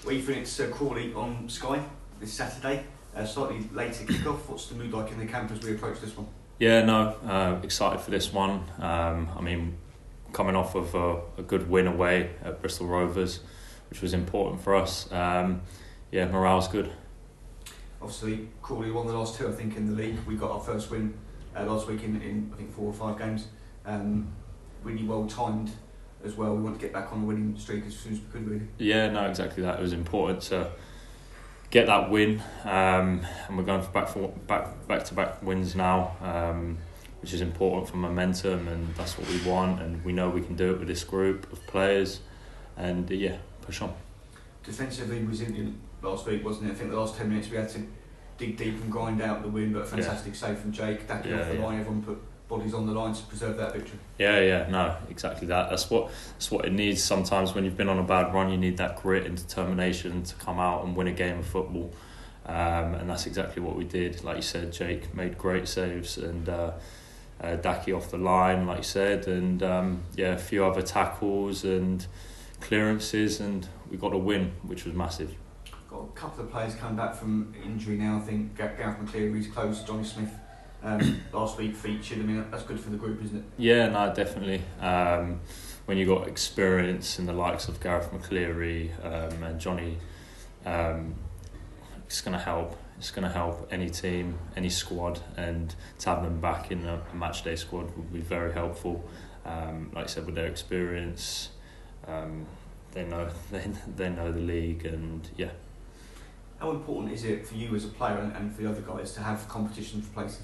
Well, Ethan, it's Crawley on Sky this Saturday. Slightly later kick-off. What's the mood like in the camp as we approach this one? Yeah, no, excited for this one. I mean, coming off of a good win away at Bristol Rovers, which was important for us. Yeah, morale's good. Obviously, Crawley won the last two, I think, in the league. We got our first win last week in I think 4 or 5 games. Really well timed as well. We want to get back on the winning streak as soon as we could, really. Yeah, no, exactly that. It was important to get that win, and we're going for back-to-back wins now, which is important for momentum, and that's what we want, and we know we can do it with this group of players, and yeah, push on. Defensively resilient last week, wasn't it? I think the last 10 minutes we had to dig deep and grind out the win, but a fantastic save from Jake, off the line. Everyone put bodies on the line to preserve that victory. No, exactly that. That's what it needs. Sometimes when you've been on a bad run, you need that grit and determination to come out and win a game of football, and that's exactly what we did. Like you said, Jake made great saves, and Daki off the line, like you said, and a few other tackles and clearances, and we got a win, which was massive. Got a couple of players coming back from injury now. I think Gareth McCleary's close, Johnny Smith last week featured. I mean, that's good for the group, isn't it? Yeah, no, definitely. When you got experience in the likes of Gareth McCleary and Johnny, it's going to help. It's going to help any team, any squad, and to have them back in a match day squad would be very helpful. Like I said, with their experience, they know the league, and yeah. How important is it for you as a player and for the other guys to have competition for places?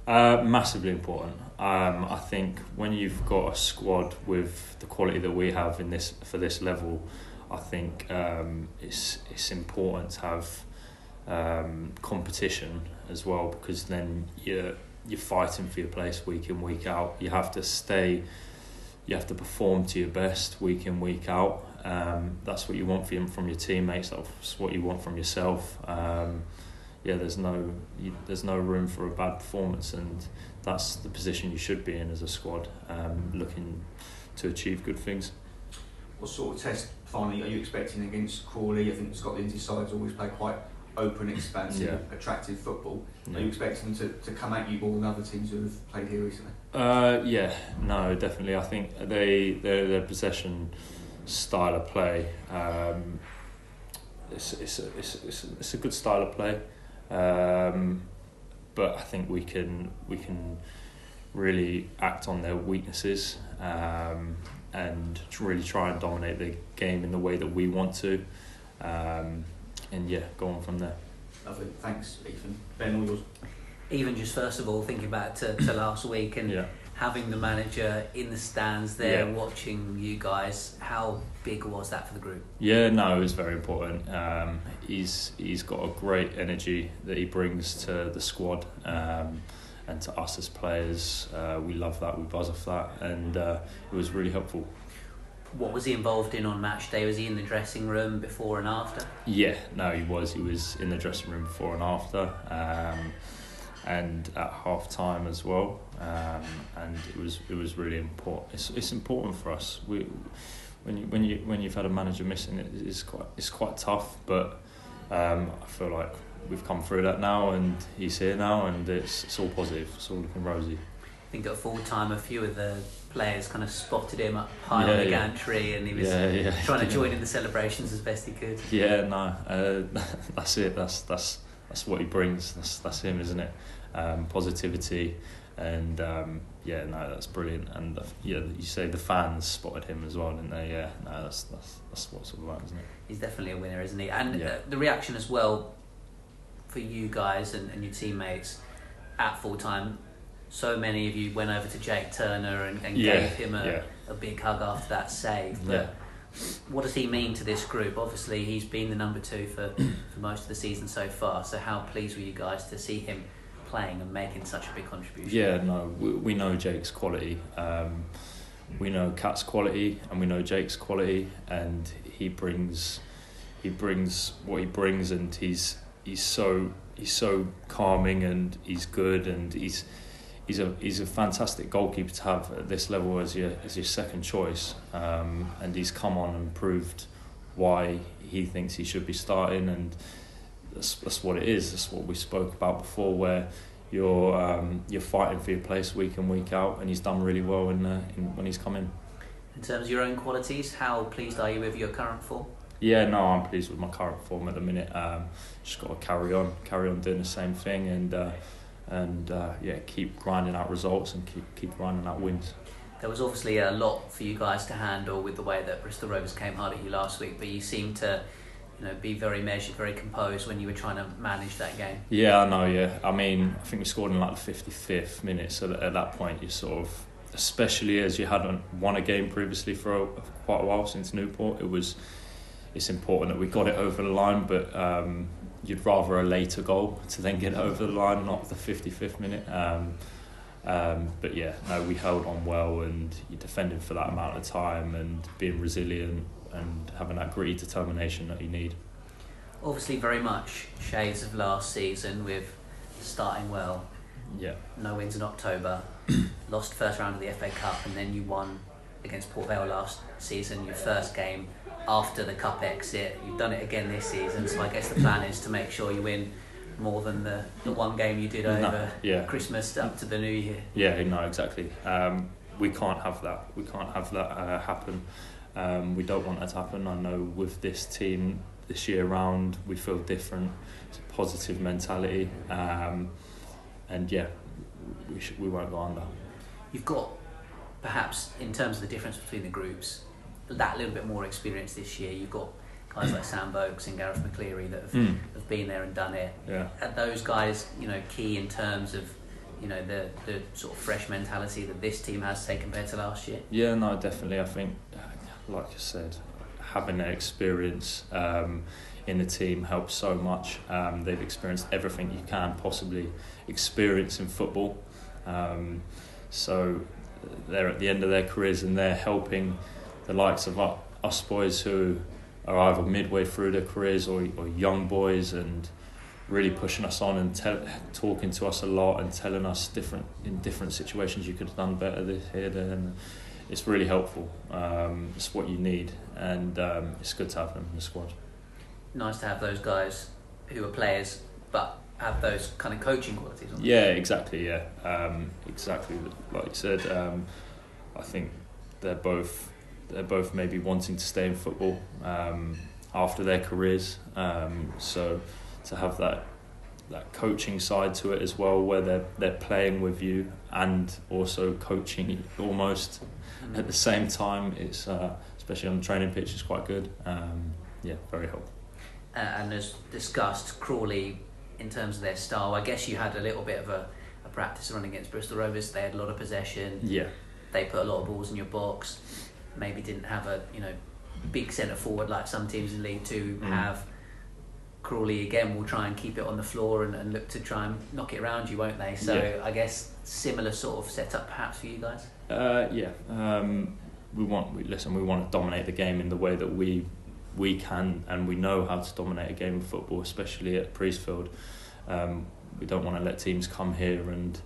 Massively important. I think when you've got a squad with the quality that we have for this level, I think it's important to have competition as well, because then you're fighting for your place week in, week out. You have to perform to your best week in, week out. That's what you want from your teammates. That's what you want from yourself. There's no room for a bad performance, and that's the position you should be in as a squad, looking to achieve good things. What sort of test finally are you expecting against Crawley? I think Scotland's sides always play quite open, expansive, attractive football. Are you expecting them to come at you more than other teams who have played here recently? No, definitely. I think their possession style of play. It's a good style of play, but I think we can really act on their weaknesses, and really try and dominate the game in the way that we want to, and go on from there. Lovely, thanks, Ethan. Ben, all yours. Even just first of all, thinking back to last week and having the manager in the stands there watching you guys, how big was that for the group? Yeah, no, it was very important. He's got a great energy that he brings to the squad, and to us as players. We love that, we buzz off that, and it was really helpful. What was he involved in on match day? Was he in the dressing room before and after? Yeah, no, he was. He was in the dressing room before and after, and at half time as well. And it was really important. It's important for us. When you've had a manager missing, it's quite tough. But I feel like we've come through that now, and he's here now, and it's all positive. It's all looking rosy. I think at full time, a few of the players kind of spotted him up high on the gantry, and he was trying to join in the celebrations as best he could. Yeah, no, that's it. That's what he brings. That's him, isn't it? Positivity, and that's brilliant. And you say the fans spotted him as well, didn't they? Yeah, no, that's what it's all about, isn't it? He's definitely a winner, isn't he? And the reaction as well for you guys and your teammates at full time. So many of you went over to Jake Turner and gave him a big hug after that save. But what does he mean to this group? Obviously, he's been the number 2 for most of the season so far. So how pleased were you guys to see him playing and making such a big contribution? Yeah, no, we know Jake's quality. We know Kat's quality, and we know Jake's quality, and he brings what he brings, and he's so calming, and he's good, and he's a fantastic goalkeeper to have at this level as your second choice, and he's come on and proved why he thinks he should be starting, and that's what it is. That's what we spoke about before, where you're fighting for your place week in, week out, and he's done really well when he's come in. In terms of your own qualities, how pleased are you with your current form? Yeah, no, I'm pleased with my current form at the minute. Just got to carry on doing the same thing, and keep grinding out results and keep grinding out wins. There was obviously a lot for you guys to handle with the way that Bristol Rovers came hard at you last week, but you seemed to, be very measured, very composed when you were trying to manage that game. Yeah, I know. Yeah, I mean, I think we scored in like the 55th minute, so that at that point you sort of, especially as you hadn't won a game previously for quite a while since Newport, it's important that we got it over the line, but you'd rather a later goal to then get it over the line, not the 55th minute. But yeah, no, we held on well, and you're defending for that amount of time and being resilient and having that gritty determination that you need. Obviously very much shades of last season with starting well. Yeah. No wins in October, lost first round of the FA Cup, and then you won against Port Vale last season, your first game after the Cup exit. You've done it again this season, so I guess the plan is to make sure you win more than the one game you did over Christmas up to the New Year. Yeah, no, exactly. We can't have that. We can't have that happen. We don't want that to happen. I know with this team this year round, we feel different. It's a positive mentality, and yeah, we won't go under. You've got, perhaps in terms of the difference between the groups, that little bit more experience this year. You've got guys like Sam Vokes and Gareth McCleary that have been there and done it. Yeah. Are those guys, key in terms of, the sort of fresh mentality that this team has, say, compared to last year? Yeah, no, definitely. I think, like you said, having that experience in the team helps so much. They've experienced everything you can possibly experience in football. So they're at the end of their careers, and they're helping the likes of us boys who are either midway through their careers or young boys, and really pushing us on and talking to us a lot and telling us in different situations you could have done better this here, there, and it's really helpful. It's what you need, and it's good to have them in the squad. Nice to have those guys who are players but have those kind of coaching qualities on them. Yeah, exactly. Yeah, exactly. Like you said, I think they're both maybe wanting to stay in football after their careers. So to have that coaching side to it as well, where they're playing with you and also coaching almost at the same time, it's especially on the training pitch, is quite good. Very helpful. And as discussed, Crawley, in terms of their style, I guess you had a little bit of a practice run against Bristol Rovers. They had a lot of possession. Yeah. They put a lot of balls in your box. Maybe didn't have a big centre forward like some teams in League Two have. Crawley again will try and keep it on the floor and look to try and knock it around you, won't they? So I guess similar sort of setup perhaps for you guys. We want to dominate the game in the way that we can, and we know how to dominate a game of football, especially at Priestfield. We don't want to let teams come here and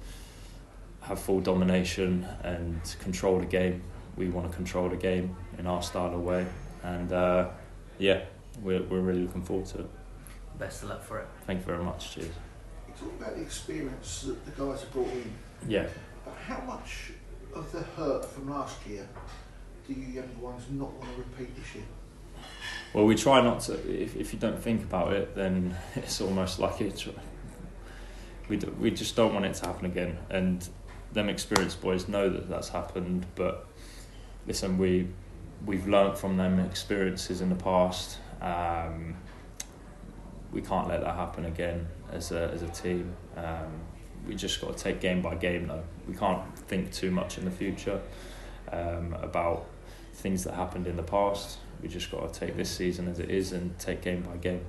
have full domination and control the game. We want to control the game in our style of way, and we're really looking forward to it. Best of luck for it. Thank you very much. Cheers. You talk about the experience that the guys have brought in. Yeah. But how much of the hurt from last year do you younger ones not want to repeat this year? Well, we try not to. If you don't think about it, then it's almost like we just don't want it to happen again. And them experienced boys know that that's happened. But listen, we've learnt from them experiences in the past. We can't let that happen again as a team. We just got to take game by game though. We can't think too much in the future about things that happened in the past. We just got to take this season as it is and take game by game.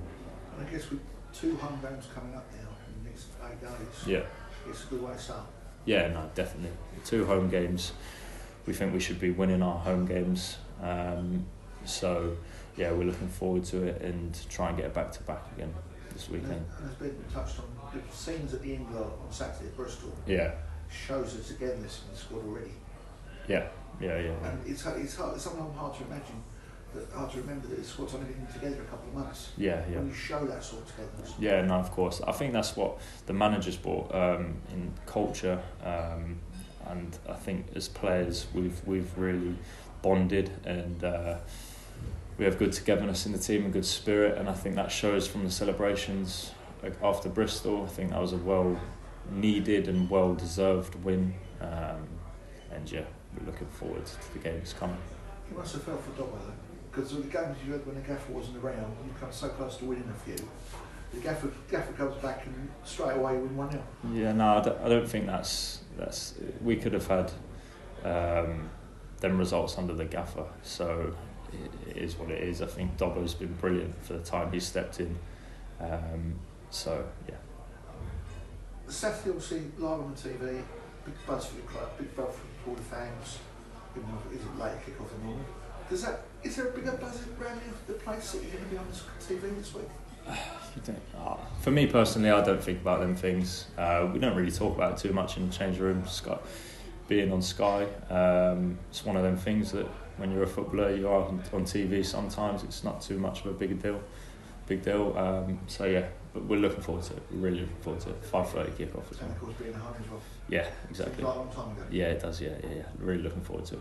And I guess with 2 home games coming up now in the next 8 days, it's a good way to start. Yeah, no, definitely. 2 home games. We think we should be winning our home games. We're looking forward to it and try and get it back to back again this weekend. And as Ben touched on, the scenes at the end on Saturday at Bristol shows the togetherness in the squad already. Yeah. And it's sometimes hard to imagine that hard to remember that the squad's only been together a couple of months. Yeah. When you show that sort of togetherness. Yeah, no, of course. I think that's what the managers brought in culture, and I think as players we've really bonded, and we have good togetherness in the team and good spirit, and I think that shows from the celebrations after Bristol. I think that was a well needed and well deserved win, and yeah, we're looking forward to the games coming. You must have felt for Dobbo though, because the games you had when the gaffer wasn't around, you come so close to winning a few. The gaffer comes back and straight away win 1-0. Yeah, no, I don't think that's we could have had them results under the gaffer, so it is what it is. I think Dobbo's been brilliant for the time he's stepped in, so yeah. Saturday obviously live on the TV, big buzz for the club, big buzz for all the fans. Even though it is a later kick-off than normal. Is there a bigger buzz around the place that you're going to be on the TV this week? For me personally, I don't think about them things. We don't really talk about it too much in the change room. Being on Sky, it's one of them things that when you're a footballer, you are on TV sometimes. It's not too much of a big deal. So yeah, but we're looking forward to it. We're really looking forward to it. 5:30 kick-off as well. And of course being at home as well. Yeah, exactly. Seems like a long time ago. Yeah, it does. Yeah. Really looking forward to it.